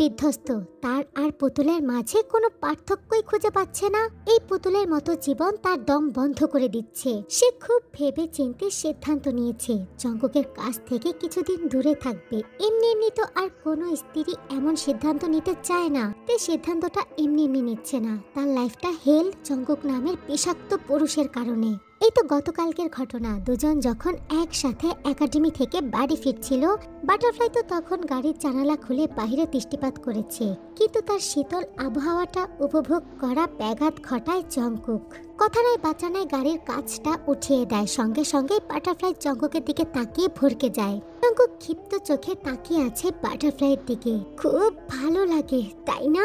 বিধ্বস্ত, তার আর পুতুলের মাঝে কোনো পার্থক্যই খুঁজে পাচ্ছে না। এই পুতুলের মতো জীবন তার দম বন্ধ করে দিচ্ছে। সে খুব ভেবে চিন্তে সিদ্ধান্ত নিয়েছে জঙ্কুকের কাছ থেকে কিছুদিন দূরে থাকবে। এমনি এমনি তো আর কোনো স্ত্রী এমন সিদ্ধান্ত নিতে চায় না। তে সিদ্ধান্তটা এমনি এমনি নিচ্ছে না, তার লাইফটা হেল জঙ্কুক নামের বিষাক্ত পুরুষের কারণে। এই তো গতকালকের ঘটনা, দুজন যখন একসাথে একাডেমি থেকে বাড়ি ফিরছিল, বাটারফ্লাই তো তখন গাড়ির জানালা খুলে বাইরে দৃষ্টিপাত করেছে, কিন্তু তার শীতল আবহাওয়াটা উপভোগ করা ব্যাঘাত ঘটায় জঙ্কুক। কথা নাই বাঁচা নাই গাড়ির কাঁচটা উঠিয়ে দেয়, সঙ্গে সঙ্গে বাটারফ্লাই জঙ্কুকের দিকে তাকিয়ে ভরকে যায়। জঙ্কুক ক্ষিপ্ত চোখে তাকিয়ে আছে বাটারফ্লাইয়ের দিকে। খুব ভালো লাগে তাই না?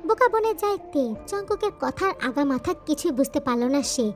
বোকা বনে যায় তে। জঙ্কুকের কথার আগা মাথা কিছুই বুঝতে পারল না সে।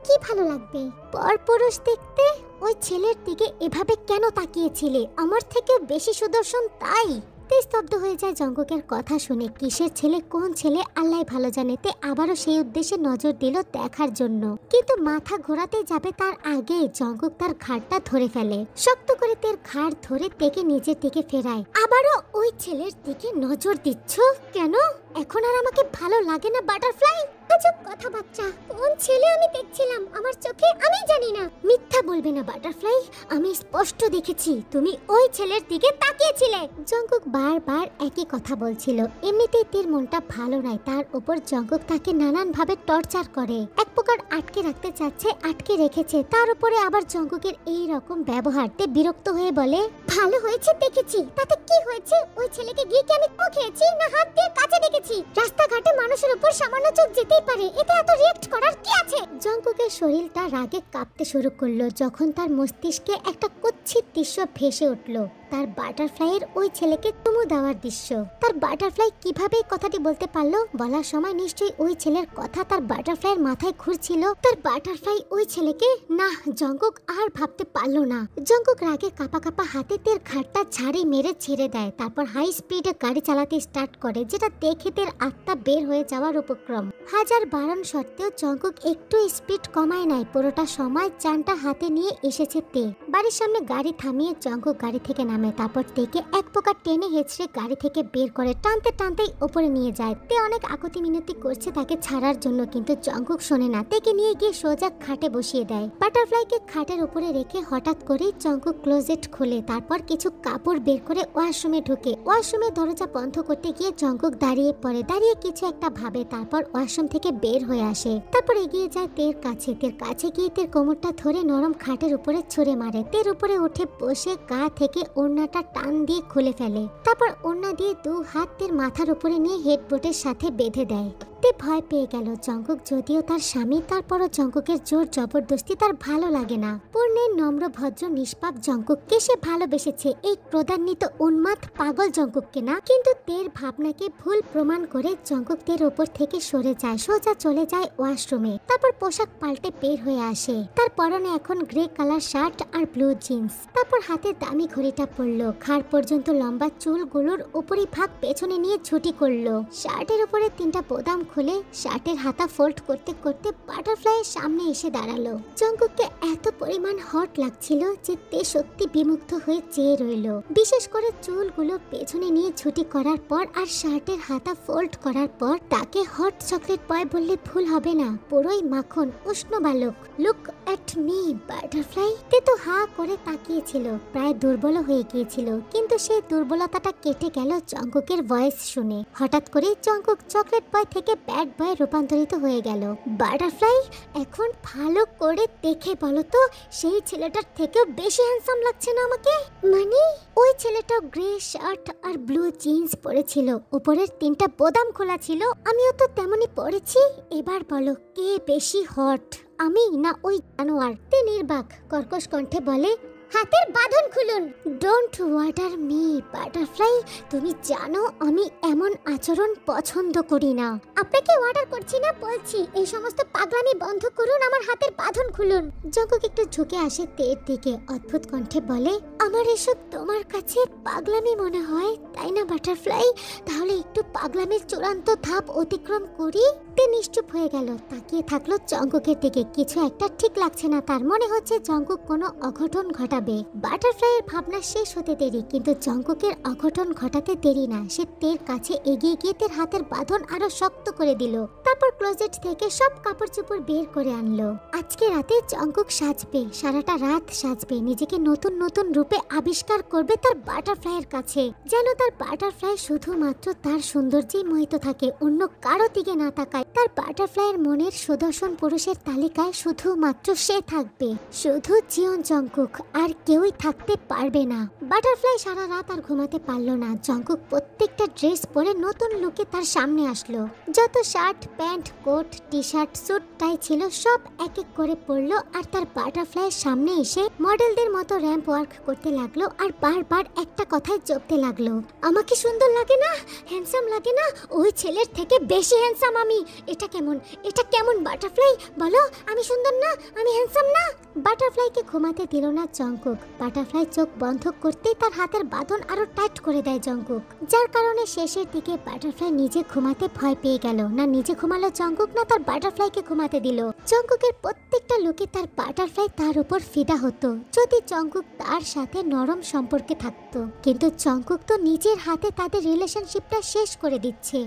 কি ভালো লাগবে? পরপুরুষ দেখতে? ওই ছেলের দিকে এভাবে কেন তাকিয়েছিলে? আমার থেকেও বেশি সুদর্শন তাই? তে স্তব্ধ হয়ে যায় জঙ্কুকের কথা শুনে। কিসের ছেলে, কোন ছেলে আল্লাহ ভালো জানে। তে আবারও সেই উদ্দেশ্যে নজর দিল দেখার জন্য, কিন্তু মাথা ঘোরাতে যাবে তার আগে জঙ্কুক তার ঘাড়টা ধরে ফেলে। শক্ত করে তের ঘাড় ধরে তেকে নিজের দিকে ফেরায়। আবারও ওই ছেলের দিকে নজর দিচ্ছ কেন? এখন আর আমাকে ভালো লাগে না বাটারফ্লাই? আজব কথা বাচ্চা, কোন ছেলে আমি দেখছিলাম আমার চোখে আমি জানি না। মিথ্যা বলবে না বাটারফ্লাই, আমি স্পষ্ট দেখেছি তুমি ওই ছেলের দিকে তাকিয়েছিলে। জঙ্কুক বারবার একই কথা বলছিল। এমনিতেই তের মনটা ভালো নাই, তার উপর জঙ্কুক তাকে নানান ভাবে টর্চার করে। এক প্রকার আটকে রাখতে চাচ্ছে, আটকে রেখেছে, তার উপরে আবার জঙ্কুকের এই রকম ব্যবহার। তে বিরক্ত হয়ে বলে, ভালো হয়েছে দেখেছি, তাতে কি হয়েছে? ওই ছেলেকে গিয়ে কি আমি খেয়েছি না হাত দিয়ে কাছে ডেকেছি? রাস্তাঘাটে মানুষের উপর সামান্য চোখ যেতেই পারে, এতে এত রিঅ্যাক্ট করার কি আছে? জঙ্কুকের শরীরটা রাগে কাঁপতে শুরু করলো যখন তার মস্তিষ্কে একটা কুৎসিত দৃশ্য ভেসে উঠল। তার বাটারফ্লাইয়ের ওই ছেলেকে চুমু দেওয়ার দৃশ্য। তার বাটারফ্লাই কিভাবে কথাটি বলতে পারলো? বলার সময় নিশ্চয়ই ওই ছেলের কথা তার বাটারফ্লাইয়ের মাথায় ঘুরছিল। তার বাটারফ্লাই ওই ছেলেকে, না, জঙ্কুক আর ভাবতে পারলো না। জঙ্কুক রাগে কাঁপা কাঁপা হাতে তের ঘাটটা ঝাড়ি মেরে ছেড়ে দেয়, তারপর হাই স্পিডে গাড়ি চালাতে স্টার্ট করে, যেটা দেখে তের আত্মা বের হয়ে যাওয়ার উপক্রম। হাজার বারণ সত্ত্বেও জঙ্কুক একটু স্পিড কমায় নাই। পুরোটা সময় চানটা হাতে নিয়ে এসেছে তে। বাড়ির সামনে গাড়ি থামিয়ে জঙ্কুক গাড়ি থেকে নামে, তারপর তেকে এক প্রকার টেনে হেঁচড়ে গাড়ি থেকে বের করে টানতে টানতেই উপরে নিয়ে যায়। তে অনেক আকুতি মিনতি করছে তাকে ছাড়ার জন্য, কিন্তু জঙ্কুক শোনে না। তেকে নিয়ে গিয়ে সোজা খাটে বসিয়ে দেয়। বাটারফ্লাইকে খাটের উপরে রেখে হঠাৎ করেই জঙ্কুক ক্লোজেট খুলে, তারপর কিছু কাপড় বের করে ওয়াশরুমে ঢুকে। ওয়াশরুমের দরজা বন্ধ করতে গিয়ে জঙ্কুক দাঁড়িয়ে পড়ে, দাঁড়িয়ে কিছু একটা ভাবে, তারপর ওয়াশরুম থেকে বের হয়ে আসে। তারপর এগিয়ে যায় তের কাছে। তের কাছে গিয়ে তের কোমরটা ধরে নরম খাটের উপরে ছুঁড়ে মারে। তের উপরে উঠে বসে গা থেকে ওড়নাটা টান দিয়ে খুলে ফেলে, তারপর ওড়না দিয়ে দু হাত তের মাথার উপরে নিয়ে হেডবোর্ডের সাথে বেঁধে দেয়। তে ভয় পেয়ে গেল। জঙ্কুক যদিও তার স্বামী, তারপরও জঙ্কুকের জোর জবরদস্তি তার ভালো লাগে না। পূর্ণের নম্র ভদ্র নিষ্পাপ জঙ্কুককে সে ভালোবেসেছে, এই ক্রোধান্বিত উন্মাদ পাগল জঙ্কুককে না। কিন্তু তের ভাবনাকে ভুল প্রমাণ করে জঙ্কুক তের উপর থেকে সরে যায়, সোজা চলে যায় ওয়াশরুমে। তারপর পোশাক পাল্টে বের হয়ে আসে। তার পরনে এখন গ্রে কালার শার্ট আর ব্লু জিন্স। তারপর হাতে দামি ঘড়িটা পরলো, ঘাড় পর্যন্ত লম্বা চুলগুলোর উপরি ভাগ পেছনে নিয়ে ছুটি করলো। শার্টের উপরে 3টা বোতাম খুলে শার্টের হাতা ফোল্ড করতে করতে বাটারফ্লাইয়ের সামনে এসে দাঁড়ালো। জঙ্কুককে এত পরিমাণ হট লাগছিল যে তে সত্যি বিমুগ্ধ হয়ে চেয়ে রইল। বিশেষ করে চুলগুলো পেছনে নিয়ে ছুটি করার পর আর শার্টের হাতা ফোল্ড করার পর তাকে হট চকলেট বয় বললে ভুল হবে না, পুরোই মাখন উষ্ণ বালক। Look at me butterfly. তে তো হা করে তাকিয়েছিল, প্রায় দুর্বল হয়ে গিয়েছিল, কিন্তু সেই দুর্বলতাটা কেটে গেল জঙ্কুকের ভয়েস শুনে। হঠাৎ করে জঙ্কুক চকলেট বয় থেকে ব্যাড বয় রূপান্তরিত হয়ে গেল। বাটারফ্লাই, এখন ভালো করে দেখে বলো তো, সেই ছেলেটার থেকেও বেশি হ্যান্ডসাম লাগছে না আমাকে? মানে ওই ছেলেটাও গ্রে শার্ট আর ব্লু জিন্স পরেছিল, উপরের 3টা বোতাম খোলা ছিল, আমিও তো তেমনই পরেছি। এবার বলো কে বেশি হট, আমি না ওই জানোয়ার? তে নির্বাক কর্কশ কণ্ঠে বলে, হাতের বাঁধন খুলুন। ডোন্ট ওয়ার্ডার মি বাটারফ্লাই, তুমি জানো আমি এমন আচরণ পছন্দ করি না। আপনাকে ওয়ার্ডার করছি না, বলছি এই সমস্ত পাগলামি বন্ধ করুন, আমার হাতের বাঁধন খুলুন। জঙ্কুক একটু ঝুঁকে আসে তের দিকে, অদ্ভুত কণ্ঠে বলে, আমার এসব তোমার কাছে পাগলামি মনে হয়, তাই না বাটারফ্লাই? তাহলে একটু পাগলামির চূড়ান্ত ধাপ অতিক্রম করি। তে নিশ্চুপ হয়ে গেল, তাকিয়ে থাকলো জঙ্কুকের দিকে। কিছু একটা ঠিক লাগছে না তার, মনে হচ্ছে জঙ্কুক কোনো অঘটন ঘটাবে। বাটারফ্লাইয়ের ভাবনা শেষ হতে দেরি, কিন্তু জঙ্কুকের অঘটন ঘটাতে দেরি না। সে তের কাছে এগিয়ে গিয়ে তের হাতের বাঁধন আরো শক্ত করে দিল। তারপর ক্লোজেট থেকে সব কাপড় চোপড় বের করে আনলো। আজকে রাতে জঙ্কুক সাজবে, সারাটা রাত সাজবে, নিজেকে নতুন নতুন রূপে আবিষ্কার করবে তার বাটারফ্লাইয়ের কাছে। যেন তার বাটারফ্লাই শুধুমাত্র তার সৌন্দর্যেই মোহিত থাকে, অন্য কারো দিকে না তাকায়। তার বাটারফ্লাইয়ের মনের সুদর্শন পুরুষের তালিকায় শুধুমাত্র সে থাকবে, শুধু জিয়ন জঙ্কুক, আর কেউই থাকতে পারবে না। বাটারফ্লাই সারা রাত আর ঘুমাতে পারল না। জঙ্কুক প্রত্যেকটা ড্রেস পরে নতুন লুকে তার সামনে আসলো। যত shirt, pant, coat, T shirt, suit, tie ছিল সব এক এক করে পরলো, আর তার বাটারফ্লাইয়ের সামনে এসে মডেলদের মতো র্যাম্প ওয়ার্ক করতে লাগলো, আর বারবার একটা কথাই জপতে লাগলো, আমাকে সুন্দর লাগে না, হ্যান্ডসাম লাগে না, ওই ছেলের থেকে বেশি হ্যান্ডসাম আমি। এটা কেমন বাটারফ্লাই, বলো আমি সুন্দর না, আমি হ্যান্ডসাম না? বাটারফ্লাইকে ঘুমাতে দিল না জঙ্কুক। বাটারফ্লাই চোখ বন্ধ করতেই তার হাতের বাঁধন আরো টাইট করে দেয় জঙ্কুক, যার কারণে শেষের দিকে বাটারফ্লাই নিজে ঘুমাতে ভয় পেয়ে গেল। না নিজে ঘুমালো জঙ্কুক, না তার বাটারফ্লাইকে ঘুমাতে দিল। জঙ্কুকের প্রত্যেকটা লোকে তার বাটারফ্লাই তার উপর ফিদা হতো, যদি জঙ্কুক তার সাথে নরম সম্পর্কে থাকতো। কিন্তু জঙ্কুক তো নিজের হাতে তাদের রিলেশনশিপটা শেষ করে দিচ্ছে।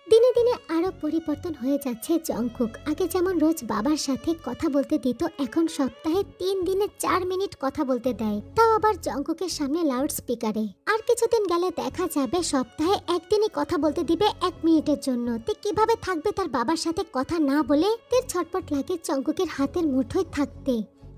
দিনে দিনে আরো পরিবর্তন হয়ে যাচ্ছে জঙ্কুক। আগে যেমন রোজ বাবার সাথে কথা বলতে দিত, এখন সপ্তাহে 3 দিনে 4 মিনিট কথা বলতে দেয়, তাও আবার জঙ্কুকের সামনে লাউড স্পিকারে। আর কিছুদিন গেলে দেখা যাবে সপ্তাহে একদিনই কথা বলতে দিবে 1 মিনিটের জন্য। তে কিভাবে থাকবে তার বাবার সাথে কথা না বলে? তের ছটপট লাগে জঙ্কুকের হাতের মুঠোয় থাকতে।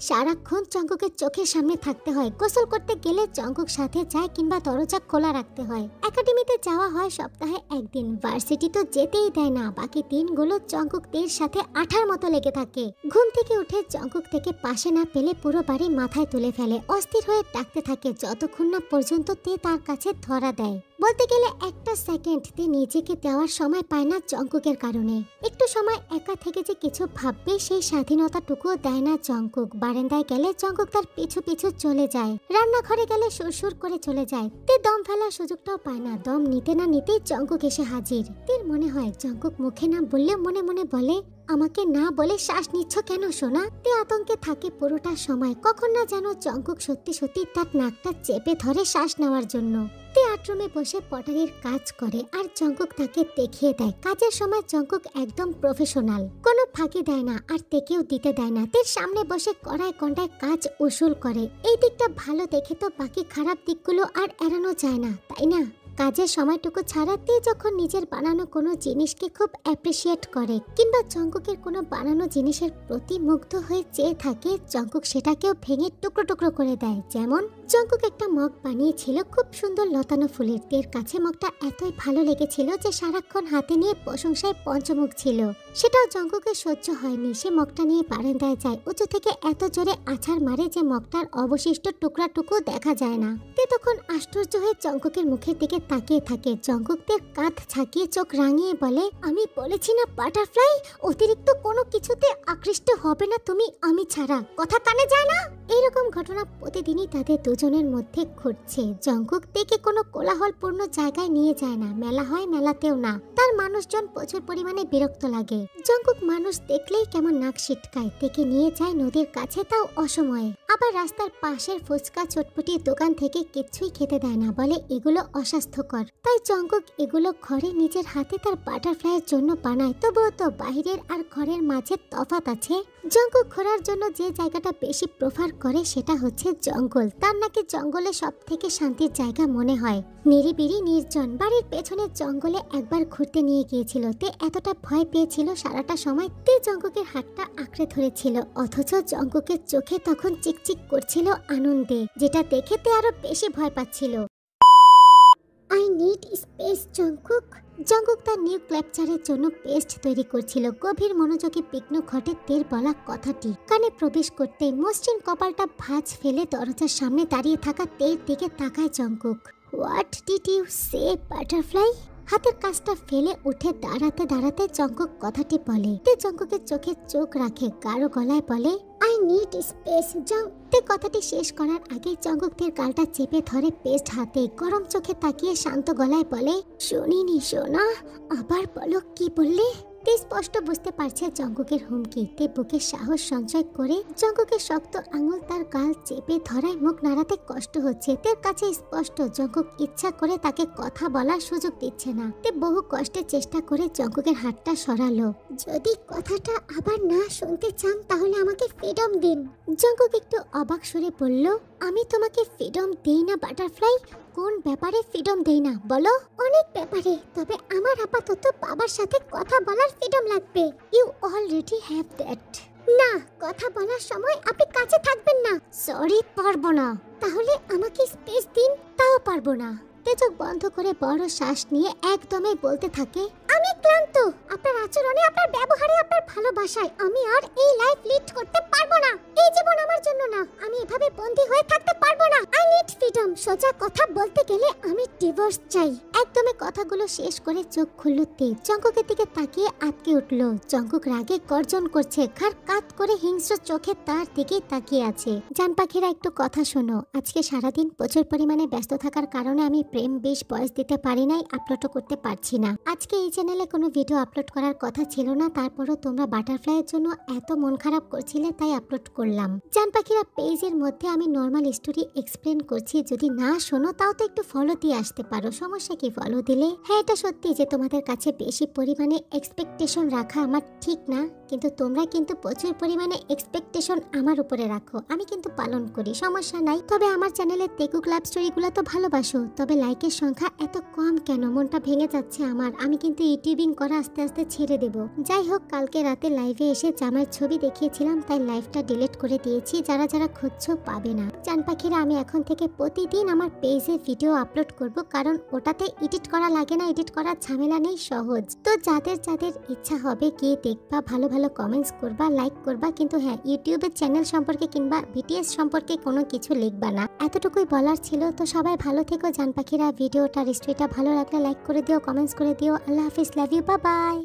সারাক্ষণ জঙ্কুকের চোখের সামনে থাকতে হয়। গোসল করতে গেলে জঙ্কুক সাথে যায়, কিংবা দরজা খোলা রাখতে হয়। একাডেমিতে যাওয়া হয় সপ্তাহে 1 দিন, ভার্সিটি তো যেতেই দেয় না। বাকি দিনগুলো জঙ্কুক তের সাথে আঠার মতো লেগে থাকে। ঘুম থেকে উঠে জঙ্কুক থেকে পাশে না পেলে পুরো বাড়ি মাথায় তুলে ফেলে, অস্থির হয়ে ডাকতে থাকে, যতক্ষণ না পর্যন্ত তে তার কাছে ধরা দেয়। বলতে গেলে একটা সেকেন্ড তে নিজেকে দেওয়ার সময় পায় না জঙ্কুকের কারণে। একটু সময় একা থেকে যে কিছু ভাববে সেই স্বাধীনতাটুকুও দেয় না জঙ্কুক। বারান্দায় গেলে জঙ্কুক তার পিছু পিছু চলে যায়, রান্নাঘরে গেলে সুরসুর করে চলে যায়। তে দম ফেলার সুযোগটাও পায় না। দম নিতে না নিতেই জঙ্কুক এসে হাজির। তের মনে হয় জঙ্কুক মুখে না বললে মনে মনে বলে, আমাকে না বলে শ্বাস নিচ্ছ কেন সোনা? তে আতঙ্কে থাকে পুরোটা সময়, কখন না যেন জঙ্কুক সত্যি সত্যি তার নাকটা চেপে ধরে শ্বাস নেওয়ার জন্য। তে আর্টরুমে বসে পটারির কাজ করে, আর জঙ্কুক তাকে দেখিয়ে দেয়। কাজের সময় জঙ্কুক একদম প্রফেশনাল, কোনো ফাঁকি দেয় না, আর তেকেও দিতে দেয় না। তের সামনে বসে কড়ায় কন্ডায় কাজ উসুল করে। এই দিকটা ভালো দেখে তো বাকি খারাপ দিকগুলো আর এড়ানো যায় না, তাই না? কাজের সময়টুকু ছাড়াতে যখন নিজের বানানো কোনো জিনিসকে খুব অ্যাপ্রিসিয়েট করে, কিংবা জঙ্কুকের কোনো বানানো জিনিসের প্রতি মুগ্ধ হয়ে চেয়ে থাকে, জঙ্কুক সেটাকেও ভেঙে টুকরো টুকরো করে দেয়। যেমন জঙ্কুক একটা মগ বানিয়েছিল খুব সুন্দর লতানো ফুলের। তের কাছে মগটা এতই ভালো লেগেছিল যে সারাক্ষণ হাতে নিয়ে প্রশংসায় পঞ্চমুখ ছিল। সেটাও জঙ্কুকের সহ্য হয়নি। সে মগটা নিয়ে বারান্দায় যায়, উঁচু থেকে এত জোরে আছাড় মারে যে মগটার অবশিষ্ট টুকরাটুকু দেখা যায় না। তে তখন আশ্চর্য হয়ে জঙ্কুকের মুখের দিকে তাকিয়ে থাকে। জঙ্কুক তের কাঁধ ঝাঁকিয়ে চোখ রাঙিয়ে বলে, আমি বলেছি না বাটারফ্লাই, অতিরিক্ত কোনো কিছুতে আকৃষ্ট হবে না তুমি আমি ছাড়া, কথা কানে যায় না? এইরকম ঘটনা প্রতিদিনই তাদের দুজনের মধ্যে ঘটছে। জঙ্কুক তেকে কোনো কোলাহলপূর্ণ জায়গায় নিয়ে যায় না, মেলা হয় মেলাতেও না। তার মানুষজন প্রচুর পরিমাণে বিরক্ত লাগে। জঙ্কুক মানুষ দেখলেই কেমন নাক সিটকায়। তেকে নিয়ে যায় নদীর কাছে, তাও অসময়ে। আবার রাস্তার পাশের ফুচকা চটপটি দোকান থেকে কিচ্ছুই খেতে দেয় না, বলে এগুলো অস্বাস্থ্যকর। তাই জঙ্কুক এগুলো ঘরে নিজের হাতে তার বাটারফ্লাইয়ের জন্য বানায়। তবুও তো বাহিরের আর ঘরের মাঝে তফাৎ আছে। জঙ্কুক ঘোরার জন্য যে জায়গাটা বেশি প্রেফার করে সেটা হচ্ছে জঙ্গল। তার নাকি জঙ্গলে সব থেকে শান্তির জায়গা মনে হয়। নিরিবিলি নির্জন বাড়ির পেছনের জঙ্গলে একবার ঘুরতে নিয়ে গিয়েছিল। তে এতটা ভয় পেয়েছিল সারাটা সময় তে জঙ্কুকের হাতটা আঁকড়ে ধরেছিল, অথচ জঙ্কুকের চোখে তখন চিকচিক করছিল আনন্দে, যেটা দেখে তে আরো বেশি ভয় পাচ্ছিল। I need space Jungkook. Jungkook তার নিউ ক্ল্যাপচারের জন্য পেস্ট তৈরি করছিল। গভীর মনোযোগে বিঘ্ন ঘটে তের বলা কথাটি। কানে প্রবেশ করতে মসৃণ কপালটা ভাঁজ ফেলে দরজার সামনে দাঁড়িয়ে থাকা তের দিকে তাকায় Jungkook. What did you say butterfly? হাতের কাজটা ফেলে উঠে দাঁড়াতে দাঁড়াতে জঙ্কুক কথাটি বলে। তে জঙ্কুকের চোখে চোখ রাখে, গাঢ় গলায় বলে, আই নিড স্পেস। তে কথাটি শেষ করার আগে জঙ্কুক তের গালটা চেপে ধরে পেস্ট হাতে গরম চোখে তাকিয়ে শান্ত গলায় বলে, শুনিনি সোনা, আবার বলো কি বললে? তে স্পষ্ট বুঝতে পারছে জঙ্কুকের হুমকি। তে বুকে সাহস সঞ্চয় করে জঙ্কুকের শক্ত আঙুল তার গাল চেপে ধরায় মুখ নাড়াতে কষ্ট হচ্ছে। তের কাছে স্পষ্ট জঙ্কুক ইচ্ছা করে তাকে কথা বলার সুযোগ দিচ্ছে না। তে বহু কষ্টে চেষ্টা করে জঙ্কুকের হাতটা সরালো। যদি কথাটা আবার না শুনতে চান তাহলে আমাকে ফ্রিডম দিন। জঙ্কুক একটু অবাক সুরে বলল, আমি তোমাকে ফ্রিডম দেই না বাটারফ্লাই। কোন ব্যাপারে ফ্রিডম দেই না বলো? অনেক ব্যাপারে, তবে আমার আপাতত বাবার সাথে কথা বলার ফ্রিডম লাগবে। You already have that. না, কথা বলার সময় আপনি কাছে থাকবেন না। সরি, পারবো না। তাহলে আমাকে স্পেস দিন। তাও পারবো না। তেজক বন্ধ করে বড় শ্বাস নিয়ে একদমই বলতে থাকে, আমি ক্লান্ত আপনার আচরণে, আপনার ব্যবহারে, আপনার ভালোবাসায়। আমি আর এই লাইফ লিড করতে পারবো না। এই জীবন আমার জন্য না। আমি এভাবে বন্দী হয়ে থাকতে পারবো না। I need freedom. সোজা কথা বলতে গেলে আমি ডিভোর্স চাই। একদমই কথাগুলো শেষ করে চোখ খুলল তে। জঙ্কুকের দিকে তাকিয়ে আটকে উঠল। জঙ্কুক রাগে গর্জন করছে, ঘাড় কাত করে হিংস্র চোখে তার দিকে তাকিয়ে আছে। জান পাখিরা, একটু কথা শোনো। আজকে সারাদিন প্রচুর পরিমাণে ব্যস্ত থাকার কারণে আমি প্রেম বেশ ভয়েস দিতে পারি নাই, আপলোডও করতে পারছি না। আজকে এই চ্যানেলে কোনো ভিডিও আপলোড করার কথা ছিল না, তারপরও তোমরা বাটারফ্লাইয়ের জন্য এত মন খারাপ করছিলে তাই আপলোড করলাম। জান পাখিরা, পেজের মধ্যে আমি নর্মাল স্টোরি এক্সপ্লেন করছি, যদি না শোনো তাও তো একটু ফলো দিয়ে আসতে পারো। সমস্যা কি ফলো দিলে? হ্যাঁ, এটা সত্যি যে তোমাদের কাছে বেশি পরিমাণে এক্সপেকটেশন রাখা আমার ঠিক না, কিন্তু তোমরা কিন্তু প্রচুর পরিমাণে এক্সপেকটেশন আমার উপরে রাখো। আমি কিন্তু পালন করি, সমস্যা নাই। তবে আমার চ্যানেলের তেকুক লাভ স্টোরিগুলো তো ভালোবাসো, তবে লাইকের সংখ্যা এত কম কেন? মনটা ভেঙে যাচ্ছে আমার। আমি কিন্তু ইউটিউবিং করা আস্তে আস্তে ছেড়ে দেব। যাই হোক, কালকে রাতে লাইভে এসে জামাইয়ের ছবি দেখিয়েছিলাম, তাই লাইভটা ডিলিট করে দিয়েছি। যারা যারা খুঁজছো পাবে না। জান পাখিরা, আমি এখন থেকে প্রতিদিন আমার পেজে ভিডিও আপলোড করব, কারণ ওটাতে এডিট করা লাগে না, এডিট করার ঝামেলা নেই, সহজ। তো যাদের যাদের ইচ্ছা হবে গিয়ে দেখবা, ভালো ভালো কমেন্টস করবা, লাইক করবা, কিন্তু হ্যাঁ, ইউটিউবের চ্যানেল সম্পর্কে কিংবা বিটিএস সম্পর্কে কোনো কিছু লিখবা না। এতটুকুই বলার ছিল। তো সবাই ভালো থেকো জান পাখিরা। ভিডিওটা স্টোরিটা ভালো লাগলে লাইক করে দিও, কমেন্টস করে দিও। আল্লাহ হাফিজ, লাভ ইউ, বাই বাই।